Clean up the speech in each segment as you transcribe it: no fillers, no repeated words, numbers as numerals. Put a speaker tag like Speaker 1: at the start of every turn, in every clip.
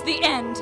Speaker 1: the end.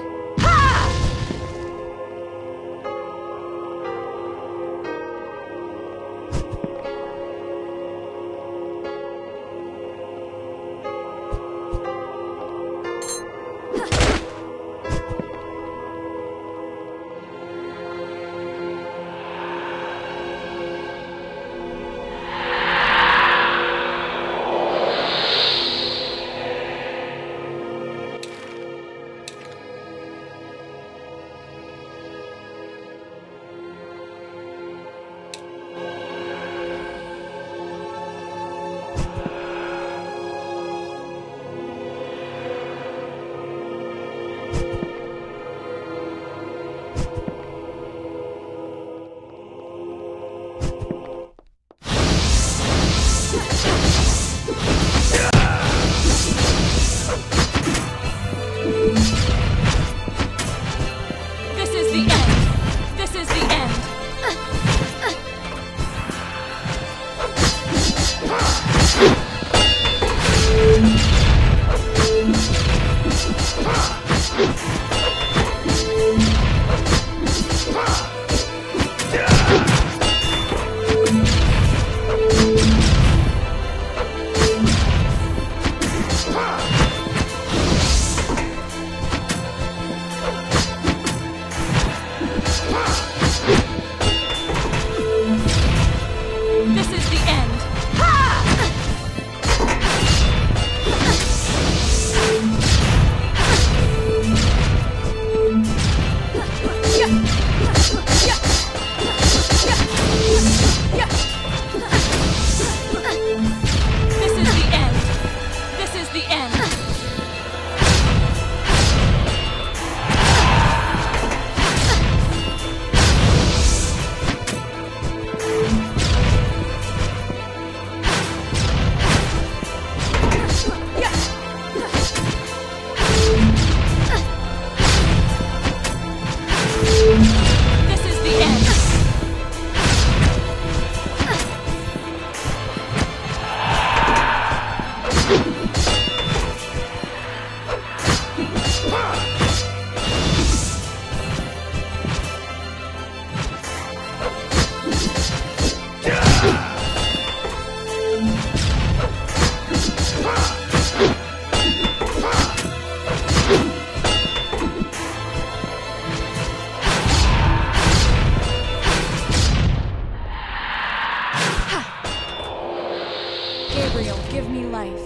Speaker 2: Gabriel, give me life.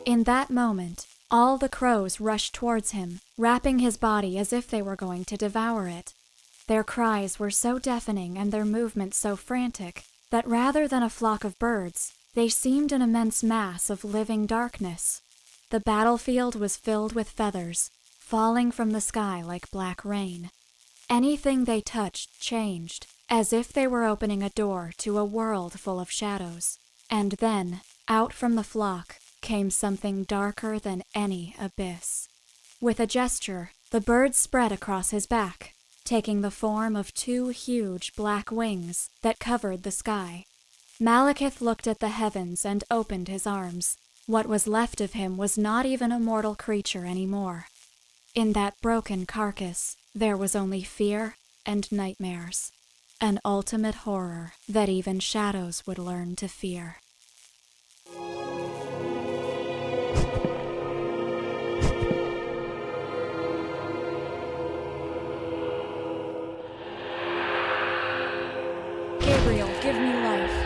Speaker 2: In that moment, all the crows rushed towards him, wrapping his body as if they were going to devour it. Their cries were so deafening and their movements so frantic that rather than a flock of birds, they seemed an immense mass of living darkness. The battlefield was filled with feathers, falling from the sky like black rain. Anything they touched changed, as if they were opening a door to a world full of shadows. And then, out from the flock, came something darker than any abyss. With a gesture, the bird spread across his back, taking the form of two huge black wings that covered the sky. Malekith looked at the heavens and opened his arms. What was left of him was not even a mortal creature anymore. In that broken carcass, there was only fear and nightmares, an ultimate horror that even shadows would learn to fear. Gabriel, give me life.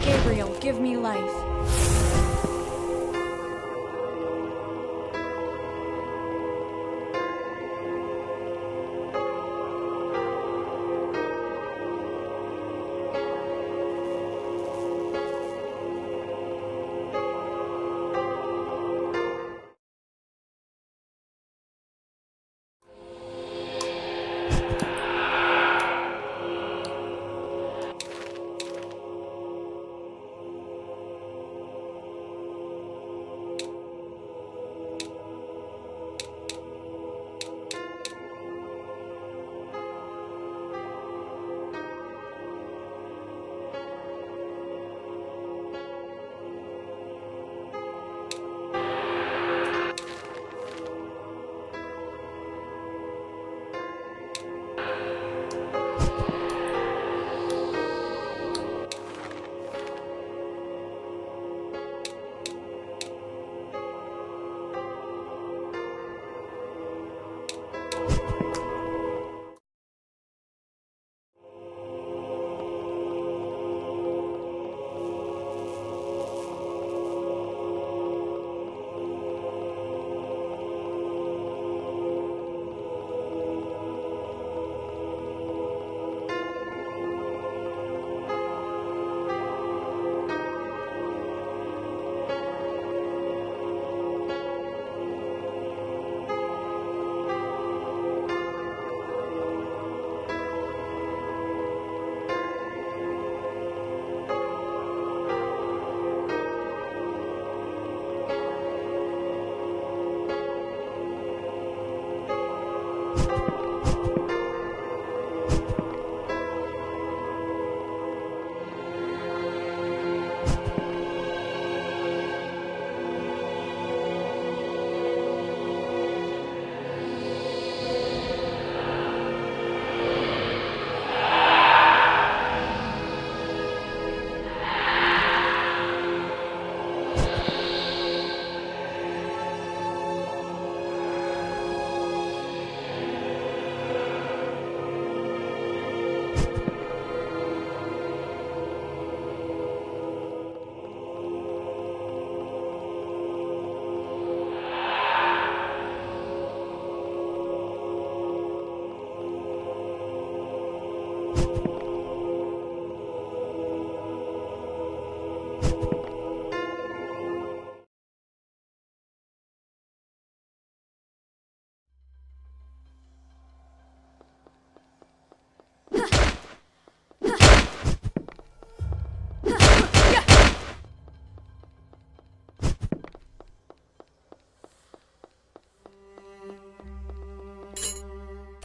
Speaker 2: Gabriel, give me life.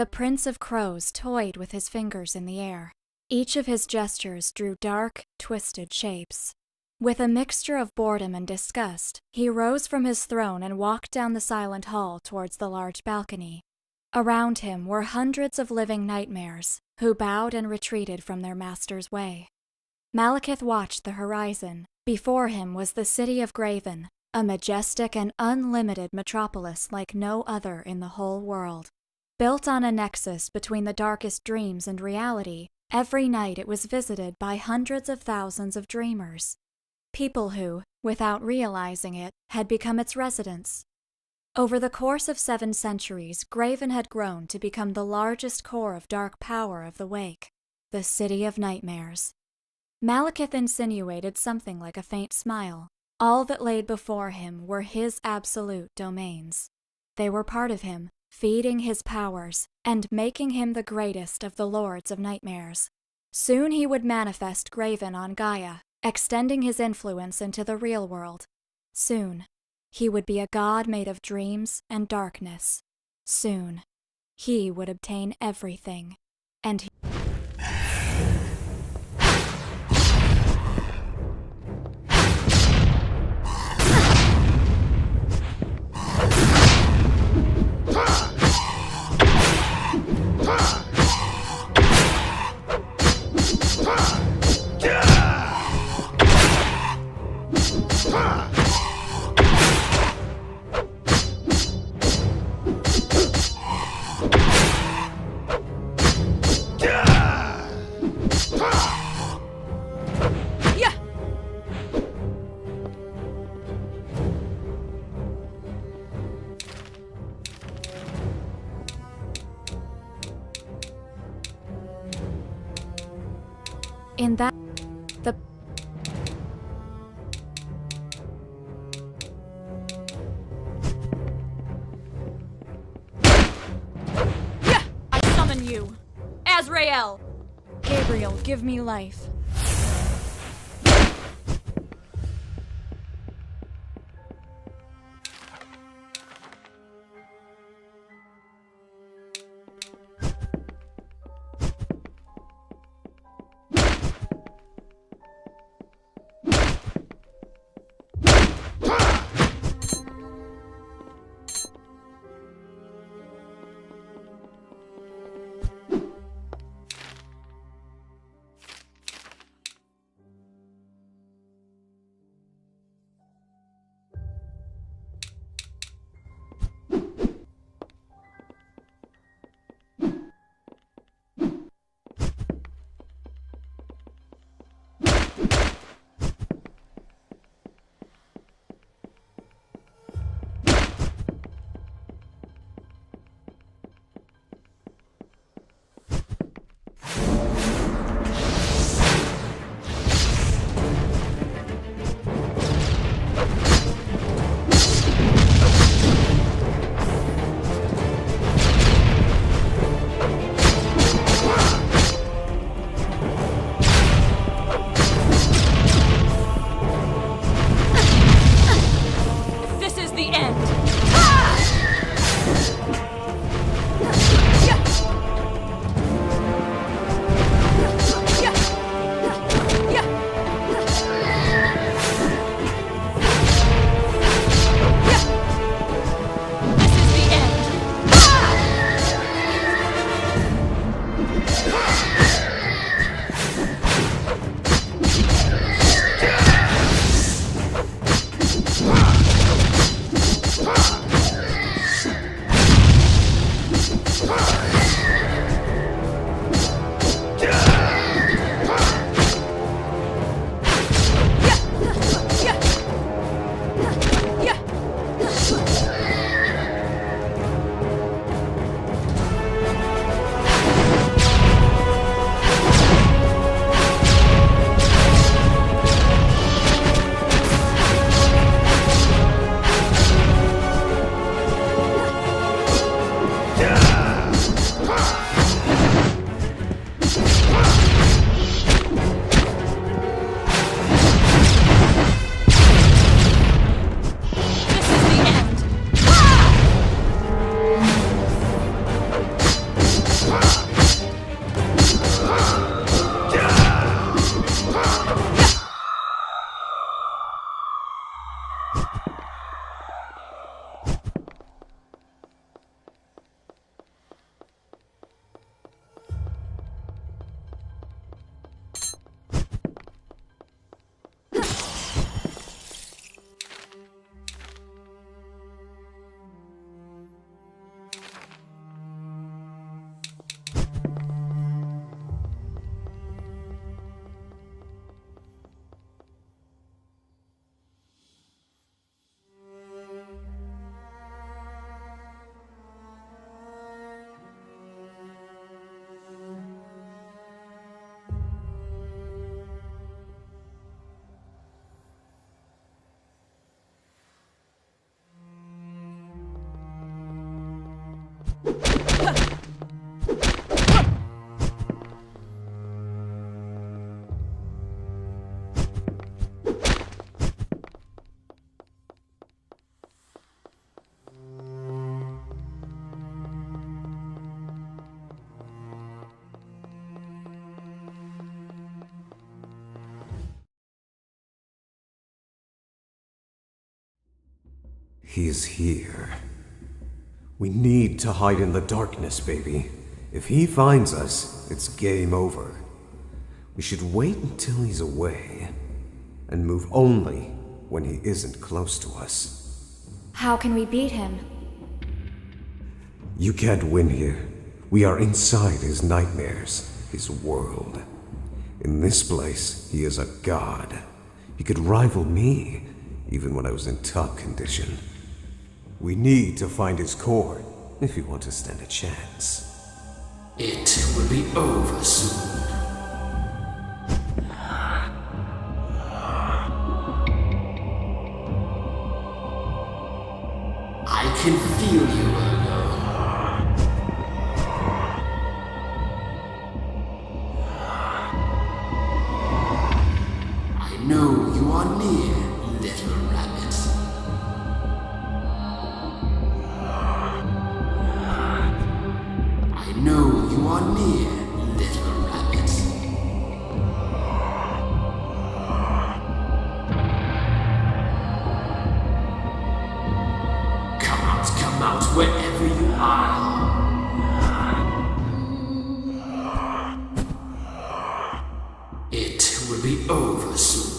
Speaker 2: The Prince of Crows toyed with his fingers in the air. Each of his gestures drew dark, twisted shapes. With a mixture of boredom and disgust, he rose from his throne and walked down the silent hall towards the large balcony. Around him were hundreds of living nightmares, who bowed and retreated from their master's way. Malekith watched the horizon. Before him was the city of Graven, a majestic and unlimited metropolis like no other in the whole world. Built on a nexus between the darkest dreams and reality, every night it was visited by hundreds of thousands of dreamers. People who, without realizing it, had become its residents. Over the course of 7 centuries, Graven had grown to become the largest core of dark power of the Wake, the City of Nightmares. Malekith insinuated something like a faint smile. All that laid before him were his absolute domains. They were part of him, feeding his powers, and making him the greatest of the Lords of Nightmares. Soon he would manifest Graven on Gaia, extending his influence into the real world. Soon, he would be a god made of dreams and darkness. Soon, he would obtain everything, and in that, the I summon you, Azrael! Gabriel, give me life.
Speaker 1: He is here. We need to hide in the darkness, baby. If he finds us, it's game over. We should wait until he's away, and move only when he isn't close to us.
Speaker 2: How can we beat him?
Speaker 1: You can't win here. We are inside his nightmares, his world. In this place, he is a god. He could rival me, even when I was in top condition. We need to find his core, if you want to stand a chance.
Speaker 3: It will be over soon. I can feel you, Virgo. I know you are near, little rabbit. I know you are near, little rabbit. Come out wherever you are. It will be over soon.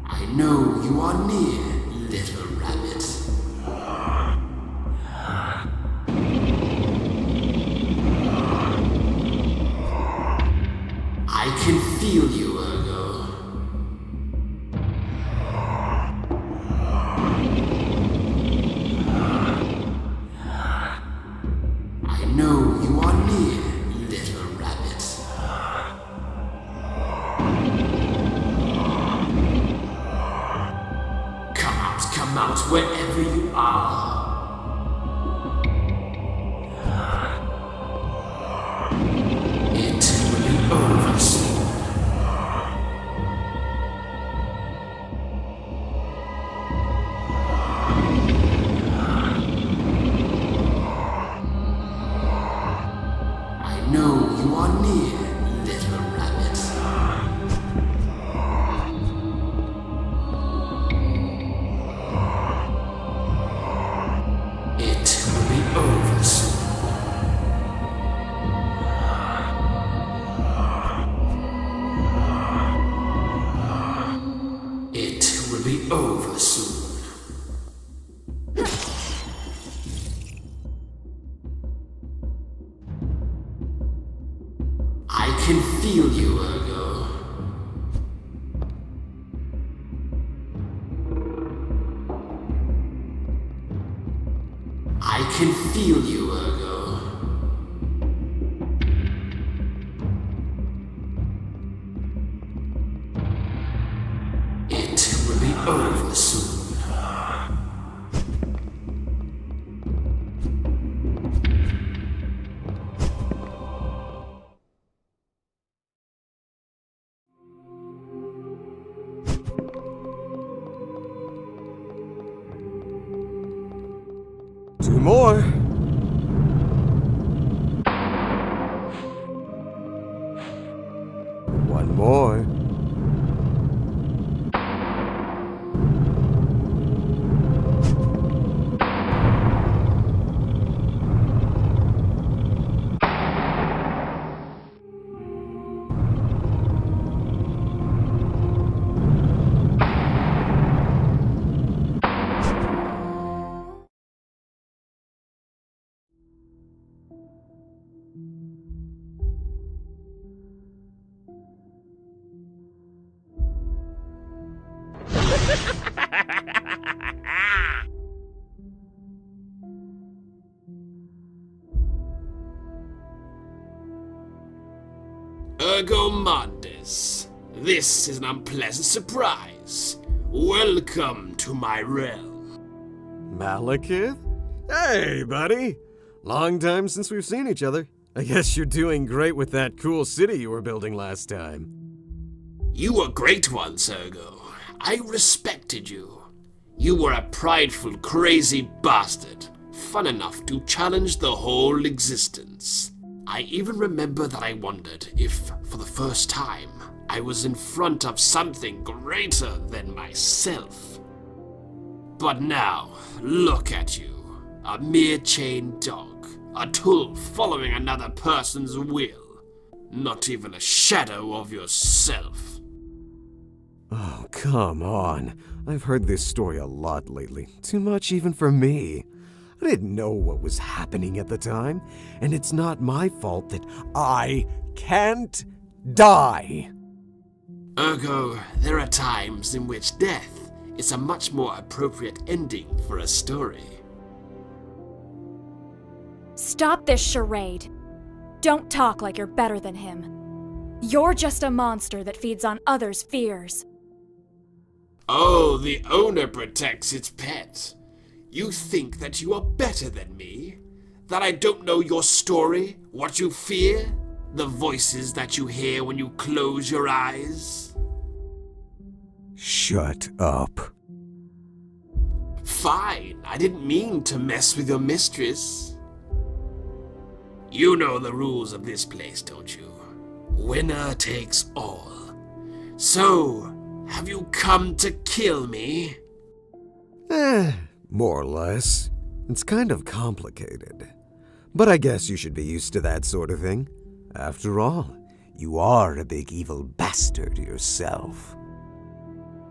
Speaker 3: I know you are near, little rabbit. I can feel you, Virgo. I know you are near, little rabbit. Come out wherever you are. It will be over soon. I know you are near, little rabbit. It will be over soon. It will be over soon. I can feel you, Virgo. I can feel you, Virgo. It will be over soon.
Speaker 1: Two more. One more.
Speaker 3: Ergo Mondes, this is an unpleasant surprise. Welcome to my realm.
Speaker 1: Malekith? Hey, buddy! Long time since we've seen each other. I guess you're doing great with that cool city you were building last time.
Speaker 3: You were great once, Ergo. I respected you. You were a prideful, crazy bastard, fun enough to challenge the whole existence. I even remember that I wondered if, for the first time, I was in front of something greater than myself. But now, look at you, a mere chained dog, a tool following another person's will, not even a shadow of yourself.
Speaker 1: Oh, come on. I've heard this story a lot lately. Too much even for me. I didn't know what was happening at the time, and it's not my fault that I can't die.
Speaker 3: Ergo, there are times in which death is a much more appropriate ending for a story.
Speaker 2: Stop this charade. Don't talk like you're better than him. You're just a monster that feeds on others' fears.
Speaker 3: Oh, the owner protects its pet. You think that you are better than me? That I don't know your story, what you fear, the voices that you hear when you close your eyes?
Speaker 1: Shut up.
Speaker 3: Fine, I didn't mean to mess with your mistress. You know the rules of this place, don't you? Winner takes all. So, have you come to kill me?
Speaker 1: More or less. It's kind of complicated. But I guess you should be used to that sort of thing. After all, you are a big evil bastard yourself.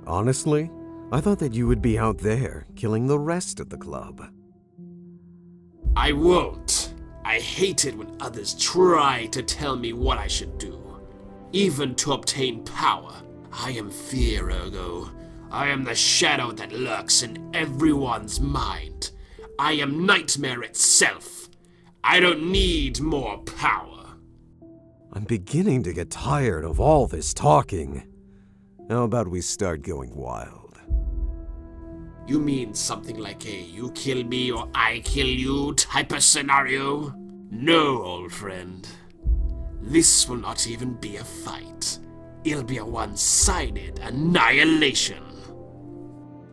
Speaker 1: Honestly, I thought that you would be out there, killing the rest of the club.
Speaker 3: I won't. I hate it when others try to tell me what I should do. Even to obtain power, I am fear, Ergo. I am the shadow that lurks in everyone's mind. I am nightmare itself. I don't need more power.
Speaker 1: I'm beginning to get tired of all this talking. How about we start going wild?
Speaker 3: You mean something like a you kill me or I kill you type of scenario? No, old friend. This will not even be a fight. It'll be a one-sided annihilation.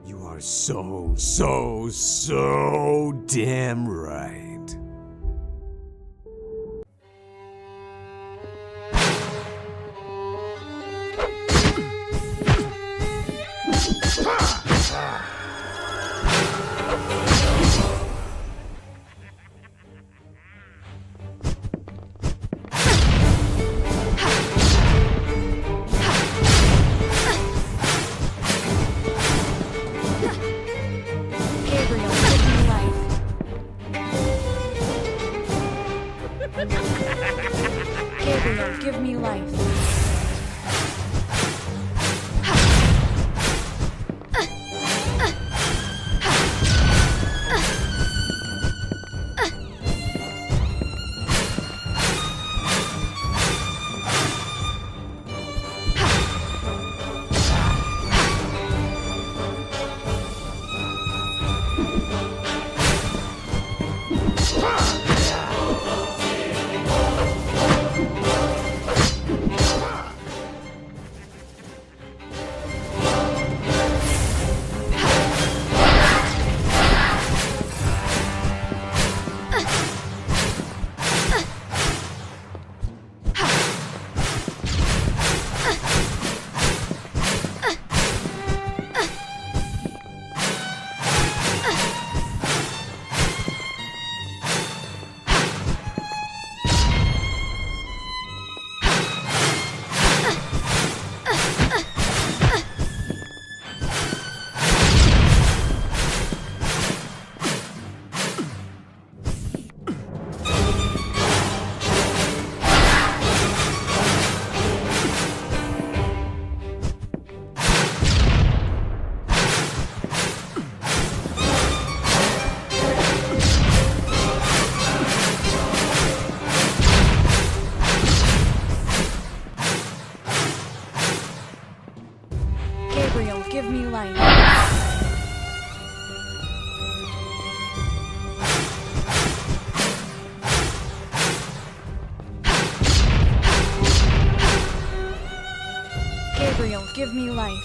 Speaker 1: You are so damn right.
Speaker 2: Gabriel, give me life. Gabriel, give me life. Gabriel, give me life.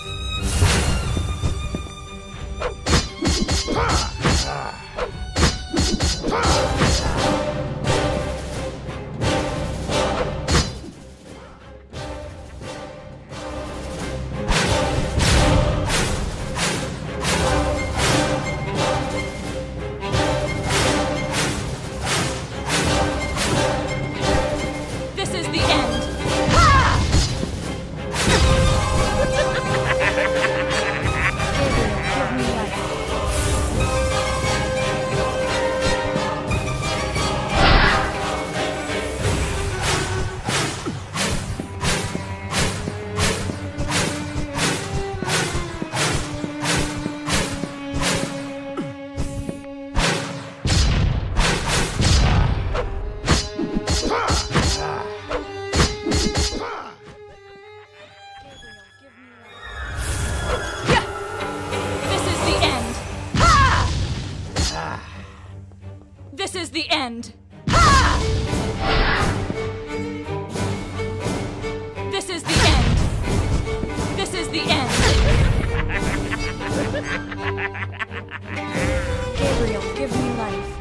Speaker 2: This is the end. This is the end. This is the end. Gabriel, give me life.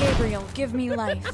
Speaker 2: Gabriel, give me life.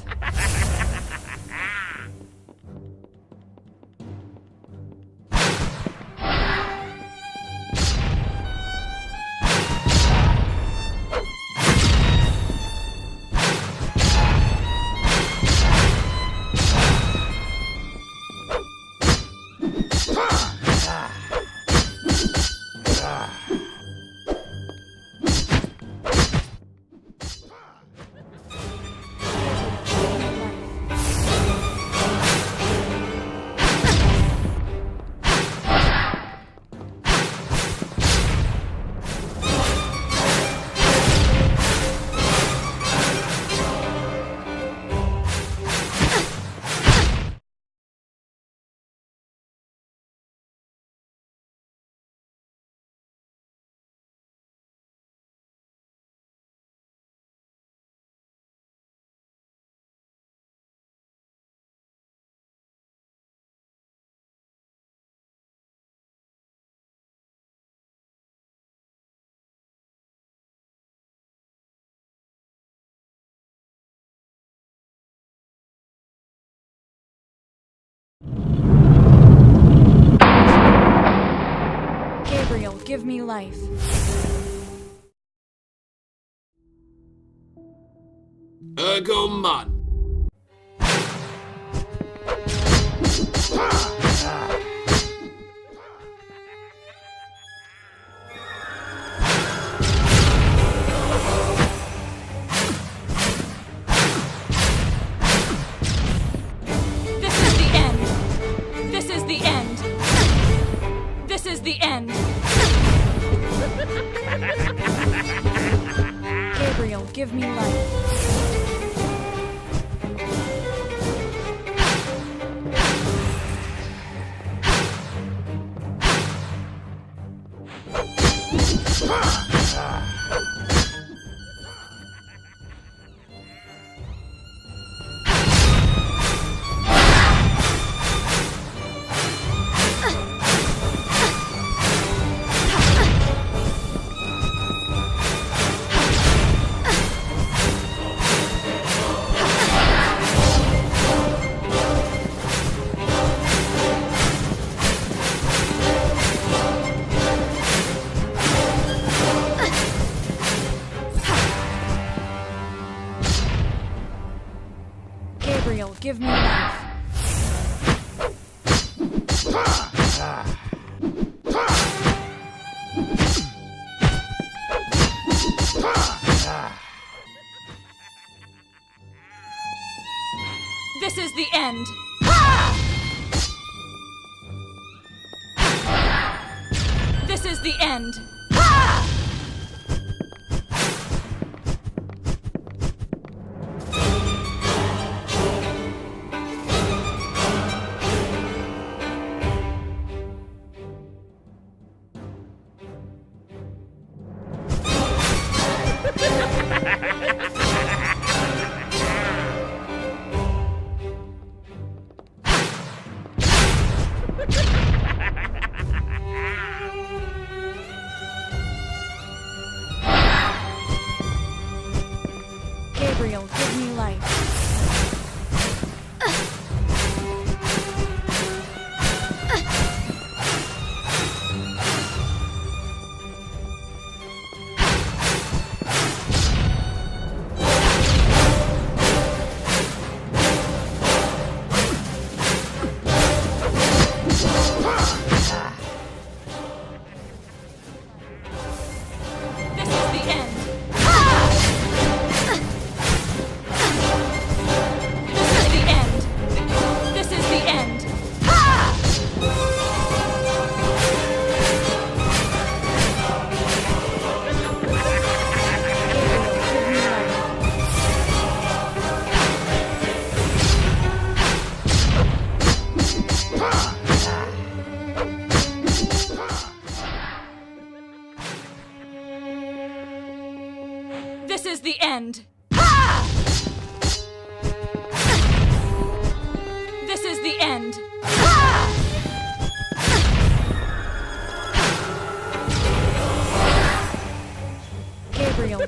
Speaker 2: Gabriel, give me life.
Speaker 3: Ergoman.
Speaker 2: This is the end. This is the end. This is the end. Gabriel, give me life. Gabriel, give me life. This is the end. This is the end.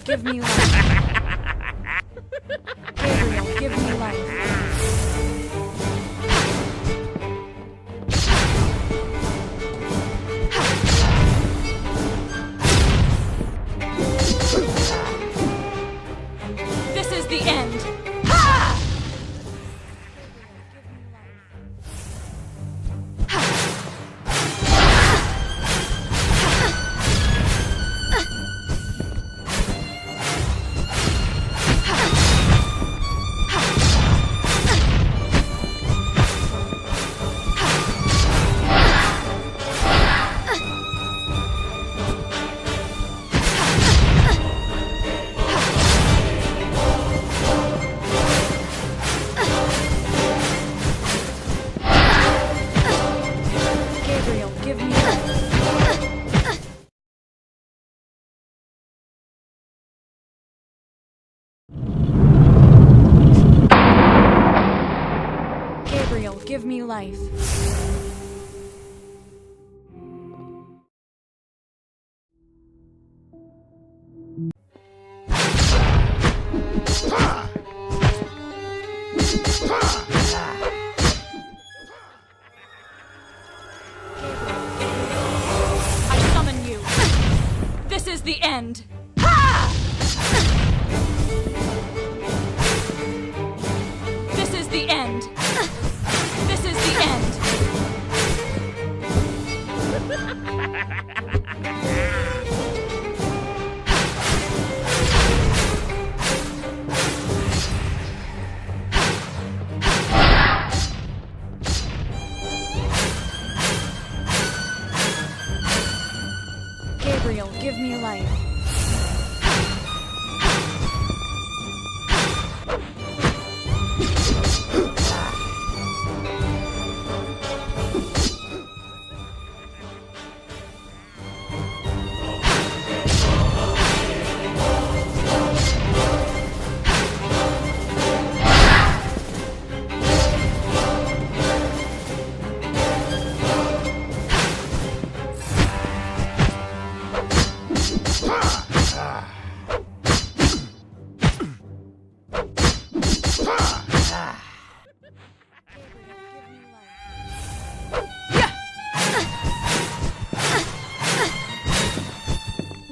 Speaker 2: give me life. Gabriel, give me life. This is the end. Gabriel, give me life. Gabriel, give me life. I summon you. This is the end. This is the end. This is the end. Gabriel, give me life.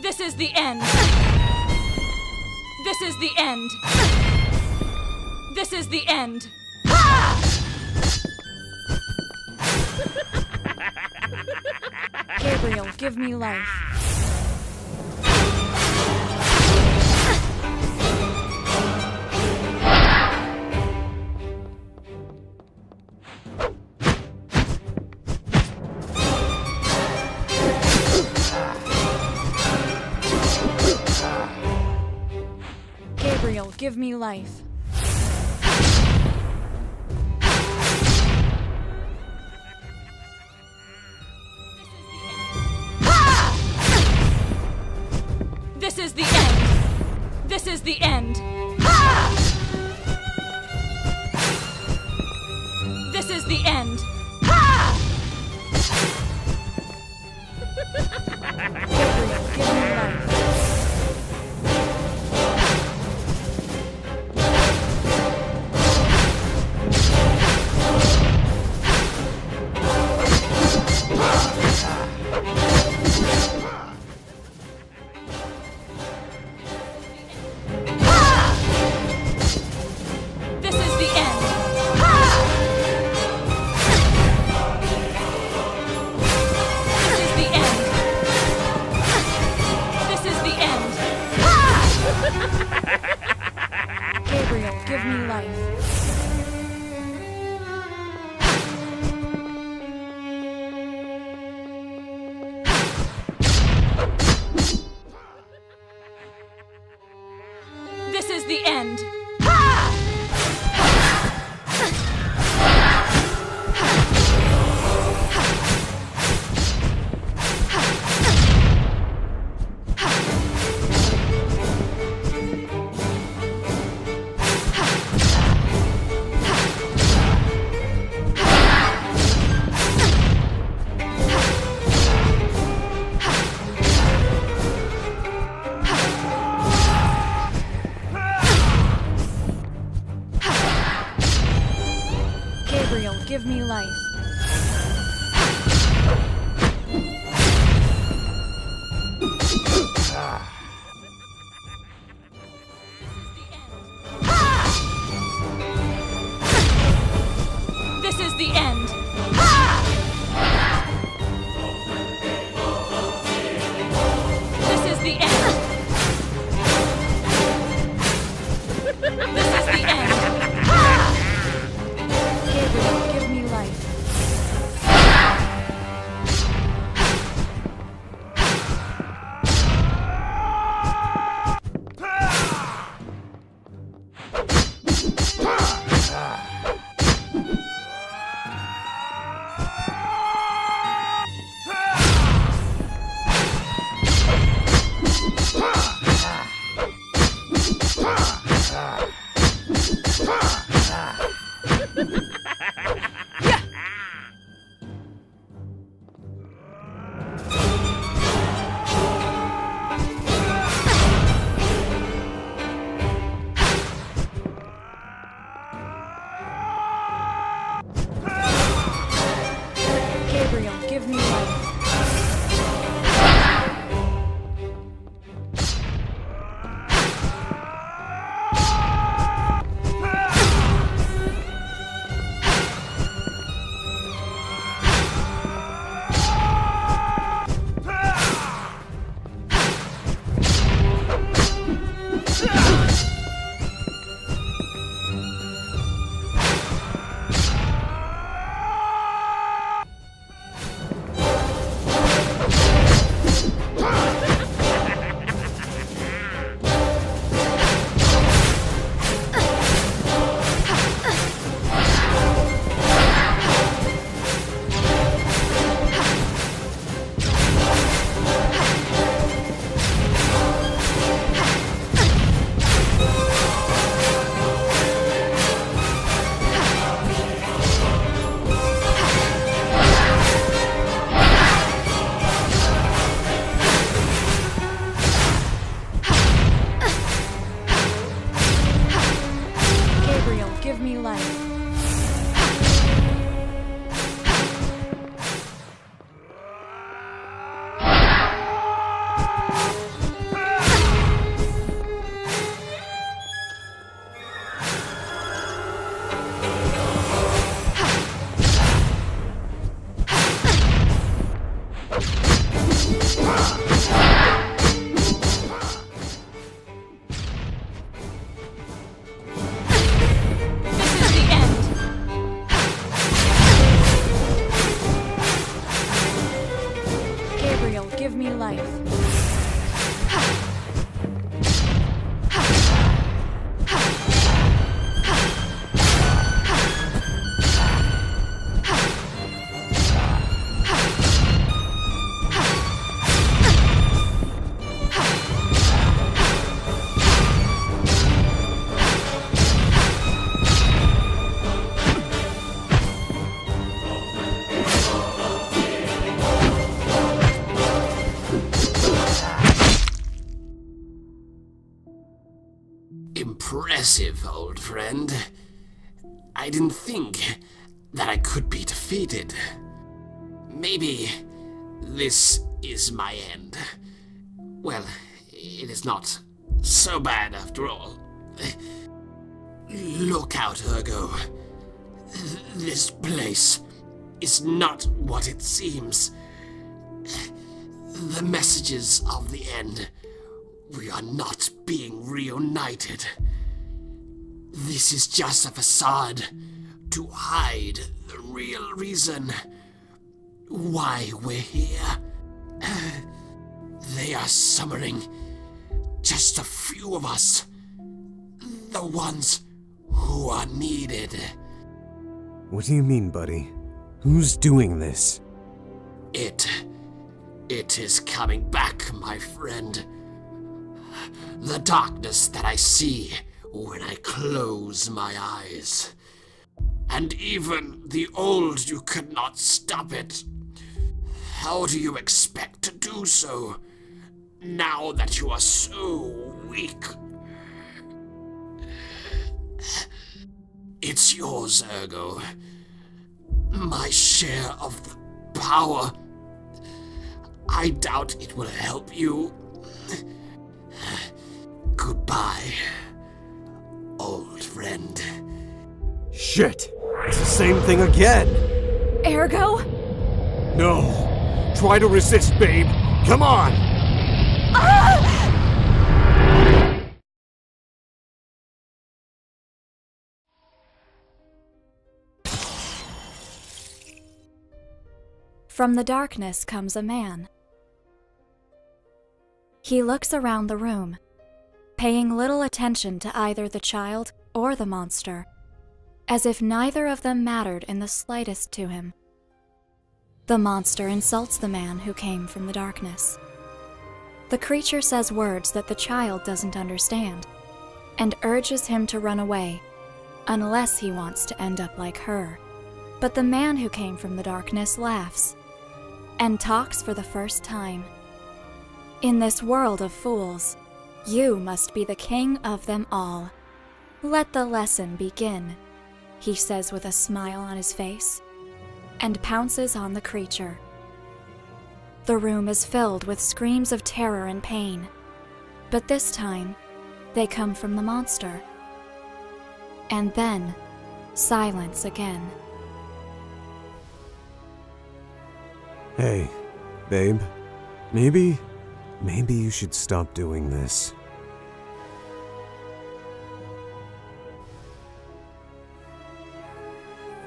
Speaker 2: This is the end. This is the end. This is the end. Gabriel, give me life. Gabriel, give me life. This is the end. This is the end. This is the end. Gabriel, give me life. Gabriel, give me life.
Speaker 4: This is the end. This is the end. This is the end.
Speaker 2: Gabriel, give me life. Gabriel, give me life. Gabriel, give me life.
Speaker 4: This is the end.
Speaker 2: Gabriel, give me life.
Speaker 3: Impressive, old friend. I didn't think that I could be defeated. Maybe this is my end. Well, it is not so bad after all. Look out, Ergo. This place is not what it seems. The messages of the end. We are not being reunited. This is just a facade to hide the real reason why we're here. They are summoning just a few of us, the ones who are needed.
Speaker 1: What do you mean, buddy? Who's doing this?
Speaker 3: It is coming back, my friend. The darkness that I see when I close my eyes. And even the old you could not stop it. How do you expect to do so, now that you are so weak? It's yours, Ergo. my share of the power. I doubt it will help you. Goodbye, old friend.
Speaker 1: Shit! It's the same thing again!
Speaker 2: Ergo?
Speaker 1: No! Try to resist, babe! Come on!
Speaker 2: From the darkness comes a man. He looks around the room, paying little attention to either the child or the monster, as if neither of them mattered in the slightest to him. The monster insults the man who came from the darkness. The creature says words that the child doesn't understand, and urges him to run away, unless he wants to end up like her. But the man who came from the darkness laughs, and talks for the first time. In this world of fools, you must be the king of them all. Let the lesson begin, he says with a smile on his face, and pounces on the creature. The room is filled with screams of terror and pain, but this time, they come from the monster. And then, silence again.
Speaker 1: Hey, babe. Maybe you should stop doing this.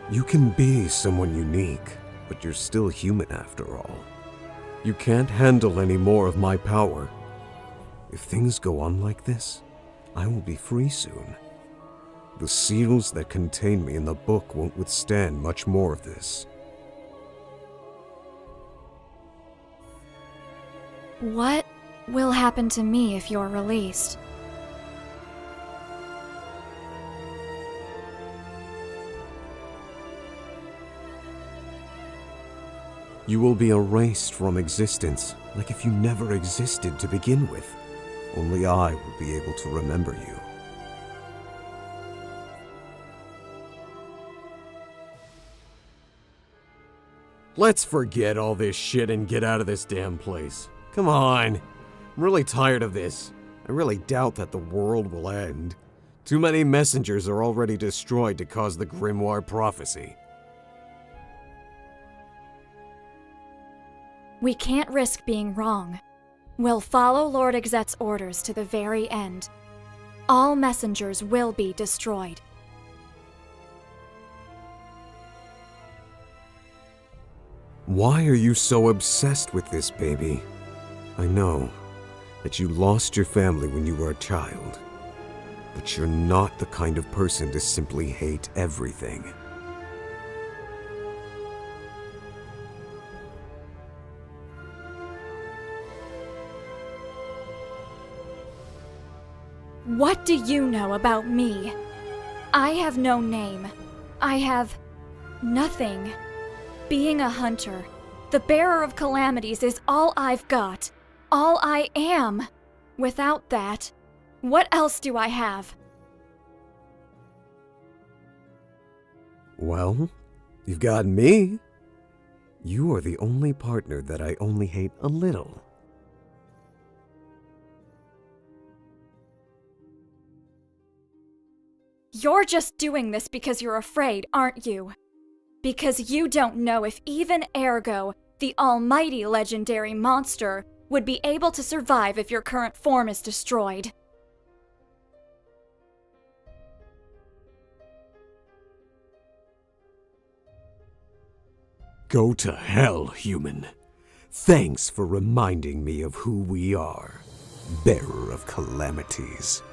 Speaker 1: You can be someone unique, but you're still human after all. You can't handle any more of my power. If things go on like this, I will be free soon. The seals that contain me in the book won't withstand much more of this.
Speaker 2: What will happen to me if you're released?
Speaker 1: You will be erased from existence, like if you never existed to begin with. Only I will be able to remember you. Let's forget all this shit and get out of this damn place. Come on. I'm really tired of this. I really doubt that the world will end. Too many messengers are already destroyed to cause the Grimoire prophecy.
Speaker 2: We can't risk being wrong. We'll follow Lord Exet's orders to the very end. All messengers will be destroyed.
Speaker 1: Why are you so obsessed with this, baby? I know that you lost your family when you were a child, but you're not the kind of person to simply hate everything.
Speaker 2: What do you know about me? I have no name. I have nothing. Being a hunter, the bearer of calamities is all I've got. All I am. Without that, what else do I have?
Speaker 1: Well, you've got me. You are the only partner that I only hate a little.
Speaker 2: You're just doing this because you're afraid, aren't you? Because you don't know if even Ergo, the almighty legendary monster, would be able to survive if your current form is destroyed.
Speaker 1: Go to hell, human. Thanks for reminding me of who we are. Bearer of calamities.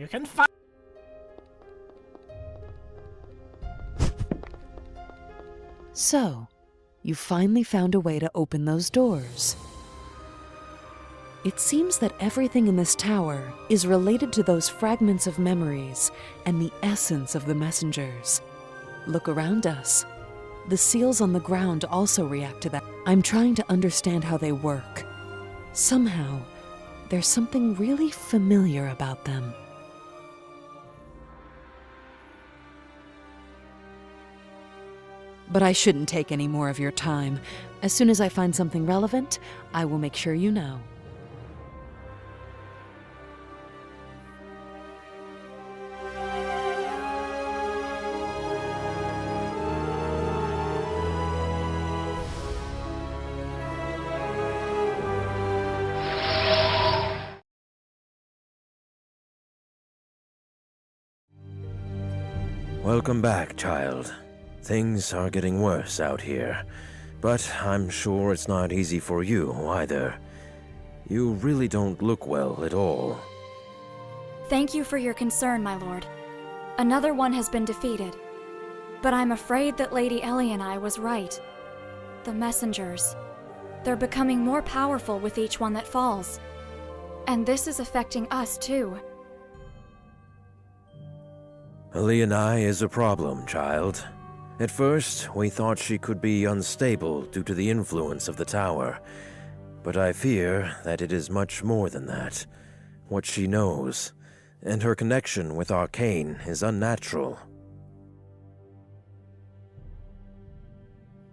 Speaker 5: You can find.
Speaker 6: So, you finally found a way to open those doors. It seems that everything in this tower is related to those fragments of memories and the essence of the messengers. Look around us. The seals on the ground also react to that. I'm trying to understand how they work. Somehow, there's something really familiar about them. But I shouldn't take any more of your time. As soon as I find something relevant, I will make sure you know.
Speaker 7: Welcome back, child. Things are getting worse out here, but I'm sure it's not easy for you either. You really don't look well at all.
Speaker 2: Thank you for your concern, my lord. Another one has been defeated. But I'm afraid that Lady Ellie and I was right. The messengers. They're becoming more powerful with each one that falls. And this is affecting us too.
Speaker 7: Elianai is a problem, child. At first, we thought she could be unstable due to the influence of the tower. But I fear that it is much more than that. What she knows, and her connection with Arcane, is unnatural.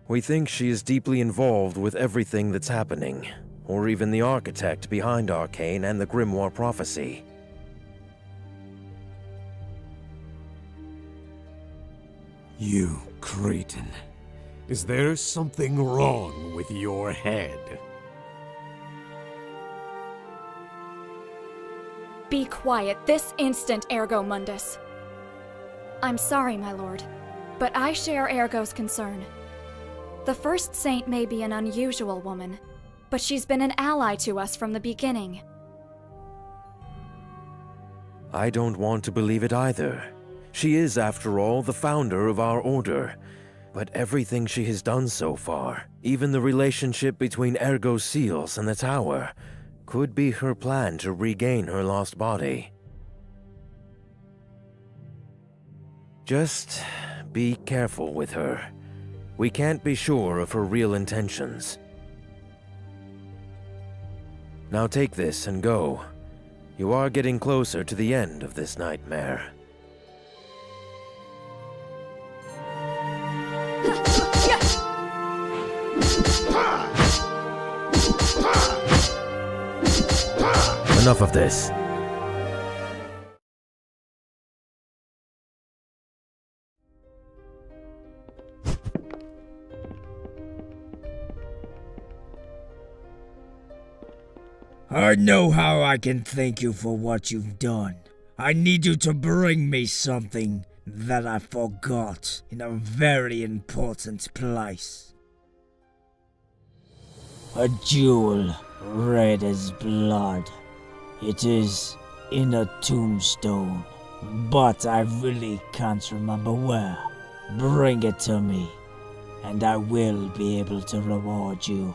Speaker 7: We think she is deeply involved with everything that's happening, or even the architect behind Arcane and the Grimoire prophecy.
Speaker 1: You, Cretan. Is there something wrong with your head?
Speaker 2: Be quiet this instant, Ergo Mundus. I'm sorry, my lord, but I share Ergo's concern. The First Saint may be an unusual woman, but she's been an ally to us from the beginning.
Speaker 7: I don't want to believe it either. She is, after all, the founder of our order. But everything she has done so far, even the relationship between Ergo's seals and the tower, could be her plan to regain her lost body. Just be careful with her. We can't be sure of her real intentions. Now take this and go. You are getting closer to the end of this nightmare. Enough of this.
Speaker 8: I know how I can thank you for what you've done. I need you to bring me something that I forgot in a very important place. A jewel red as blood. It is in a tombstone, but I really can't remember where. Bring it to me, and I will be able to reward you.